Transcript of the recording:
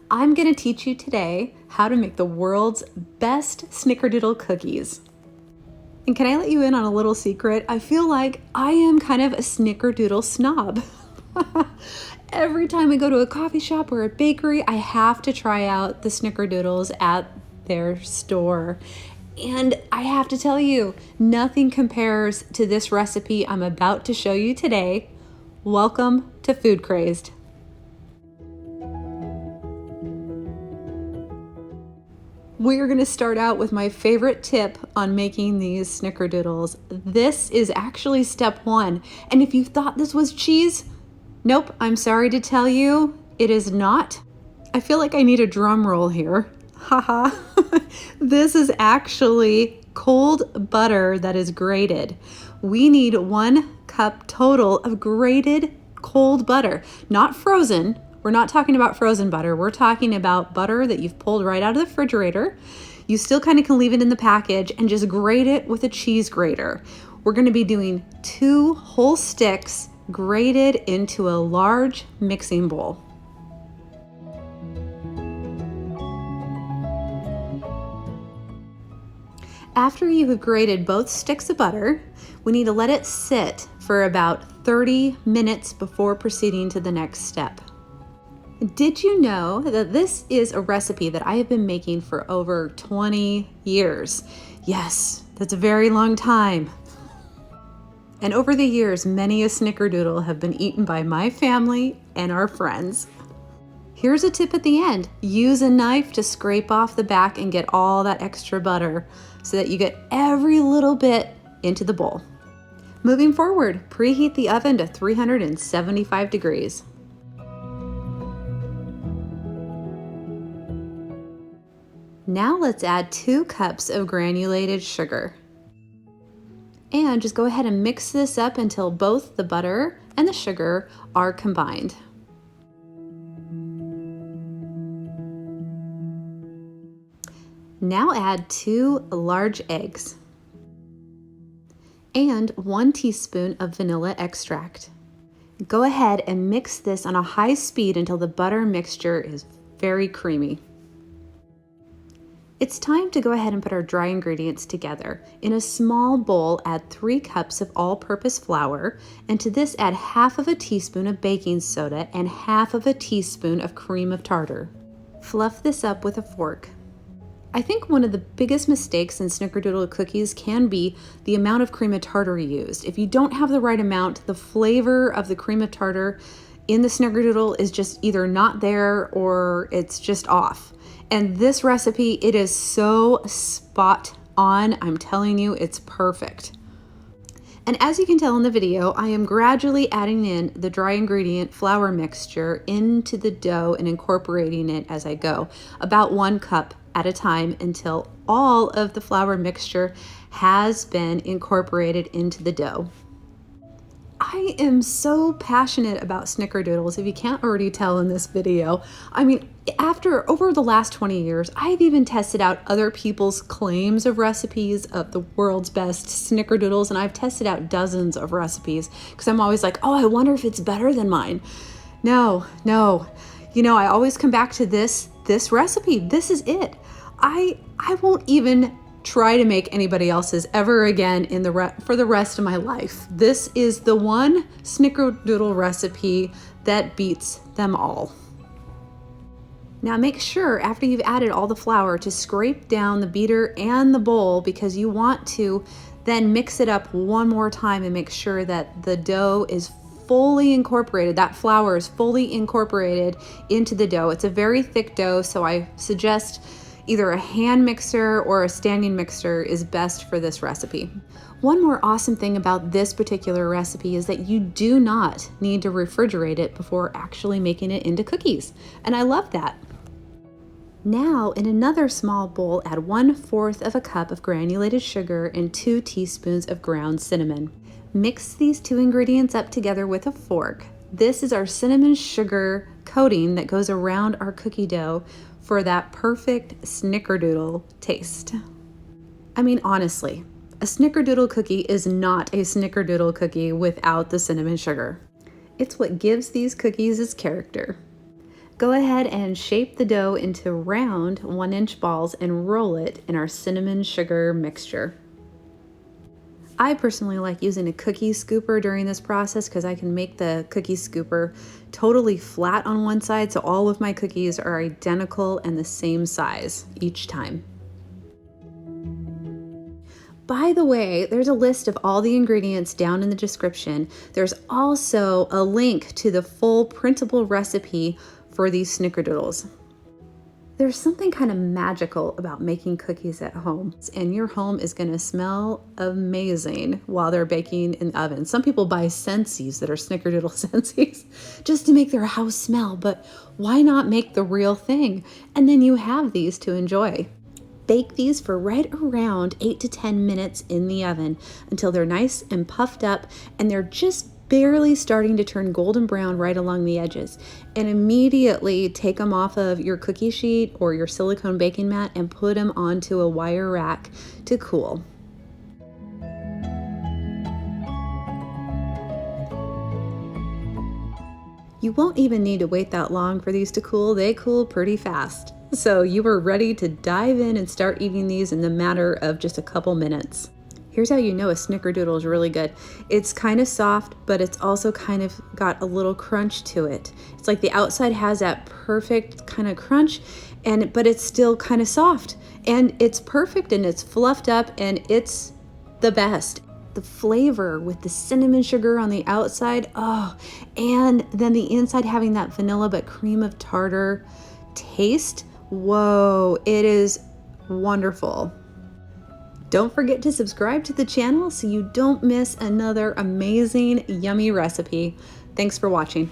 I'm going to teach you today how to make the world's best Snickerdoodle cookies. And can I let you in on a little secret? I feel like I am kind of a Snickerdoodle snob. Every time we go to a coffee shop or a bakery, I have to try out the Snickerdoodles at their store. And I have to tell you, nothing compares to this recipe I'm about to show you today. Welcome to Food Crazed. We're going to start out with my favorite tip on making these Snickerdoodles. This is actually step one. And if you thought this was cheese, nope, I'm sorry to tell you, it is not. I feel like I need a drum roll here. Haha. This is actually cold butter that is grated. We need 1 cup total of grated cold butter, not frozen. We're not talking about frozen butter. We're talking about butter that you've pulled right out of the refrigerator. You still kind of can leave it in the package and just grate it with a cheese grater. We're going to be doing 2 whole sticks grated into a large mixing bowl. After you have grated both sticks of butter, we need to let it sit for about 30 minutes before proceeding to the next step. Did you know that this is a recipe that I have been making for over 20 years? Yes, that's a very long time. And over the years, many a Snickerdoodle have been eaten by my family and our friends. Here's a tip at the end. Use a knife to scrape off the back and get all that extra butter so that you get every little bit into the bowl. Moving forward, preheat the oven to 375 degrees. Now let's add 2 cups of granulated sugar. And just go ahead and mix this up until both the butter and the sugar are combined. Now add 2 large eggs and 1 teaspoon of vanilla extract. Go ahead and mix this on a high speed until the butter mixture is very creamy. It's time to go ahead and put our dry ingredients together. In a small bowl, add 3 cups of all-purpose flour, and to this add half of a teaspoon of baking soda and half of a teaspoon of cream of tartar. Fluff this up with a fork. I think one of the biggest mistakes in Snickerdoodle cookies can be the amount of cream of tartar used. If you don't have the right amount, the flavor of the cream of tartar in the Snickerdoodle is just either not there or it's just off. And this recipe, it is so spot on. I'm telling you, it's perfect. And as you can tell in the video, I am gradually adding in the dry ingredient flour mixture into the dough and incorporating it as I go, about 1 cup at a time until all of the flour mixture has been incorporated into the dough. I am so passionate about Snickerdoodles, if you can't already tell in this video. I mean, over the last 20 years, I've even tested out other people's claims of recipes of the world's best Snickerdoodles, and I've tested out dozens of recipes because I'm always like, oh, I wonder if it's better than mine. No. You know, I always come back to this recipe. This is it. I won't even try to make anybody else's ever again for the rest of my life. This is the one Snickerdoodle recipe that beats them all. Now make sure after you've added all the flour to scrape down the beater and the bowl, because you want to then mix it up one more time and make sure that the dough is fully incorporated, that flour is fully incorporated into the dough. It's a very thick dough, so I suggest either a hand mixer or a standing mixer is best for this recipe. One more awesome thing about this particular recipe is that you do not need to refrigerate it before actually making it into cookies. And I love that. Now in another small bowl, add 1/4 of a cup of granulated sugar and 2 teaspoons of ground cinnamon. Mix these 2 ingredients up together with a fork. This is our cinnamon sugar coating that goes around our cookie dough for that perfect Snickerdoodle taste. I mean, honestly, a Snickerdoodle cookie is not a Snickerdoodle cookie without the cinnamon sugar. It's what gives these cookies its character. Go ahead and shape the dough into round 1-inch balls and roll it in our cinnamon sugar mixture. I personally like using a cookie scooper during this process because I can make the cookie scooper totally flat on one side, so all of my cookies are identical and the same size each time. By the way, there's a list of all the ingredients down in the description. There's also a link to the full printable recipe for these snickerdoodles. There's something kind of magical about making cookies at home, and your home is going to smell amazing while they're baking in the oven. Some people buy Scentsies that are Snickerdoodle Scentsies just to make their house smell, but why not make the real thing? And then you have these to enjoy. Bake these for right around 8 to 10 minutes in the oven until they're nice and puffed up and they're just barely starting to turn golden brown right along the edges. And immediately take them off of your cookie sheet or your silicone baking mat and put them onto a wire rack to cool. You won't even need to wait that long for these to cool. They cool pretty fast. So you are ready to dive in and start eating these in the matter of just a couple minutes. Here's how you know a snickerdoodle is really good. It's kind of soft, but it's also kind of got a little crunch to it. It's like the outside has that perfect kind of crunch, but it's still kind of soft. And it's perfect and it's fluffed up and it's the best. The flavor with the cinnamon sugar on the outside, and then the inside having that vanilla but cream of tartar taste. Whoa, it is wonderful. Don't forget to subscribe to the channel so you don't miss another amazing, yummy recipe. Thanks for watching.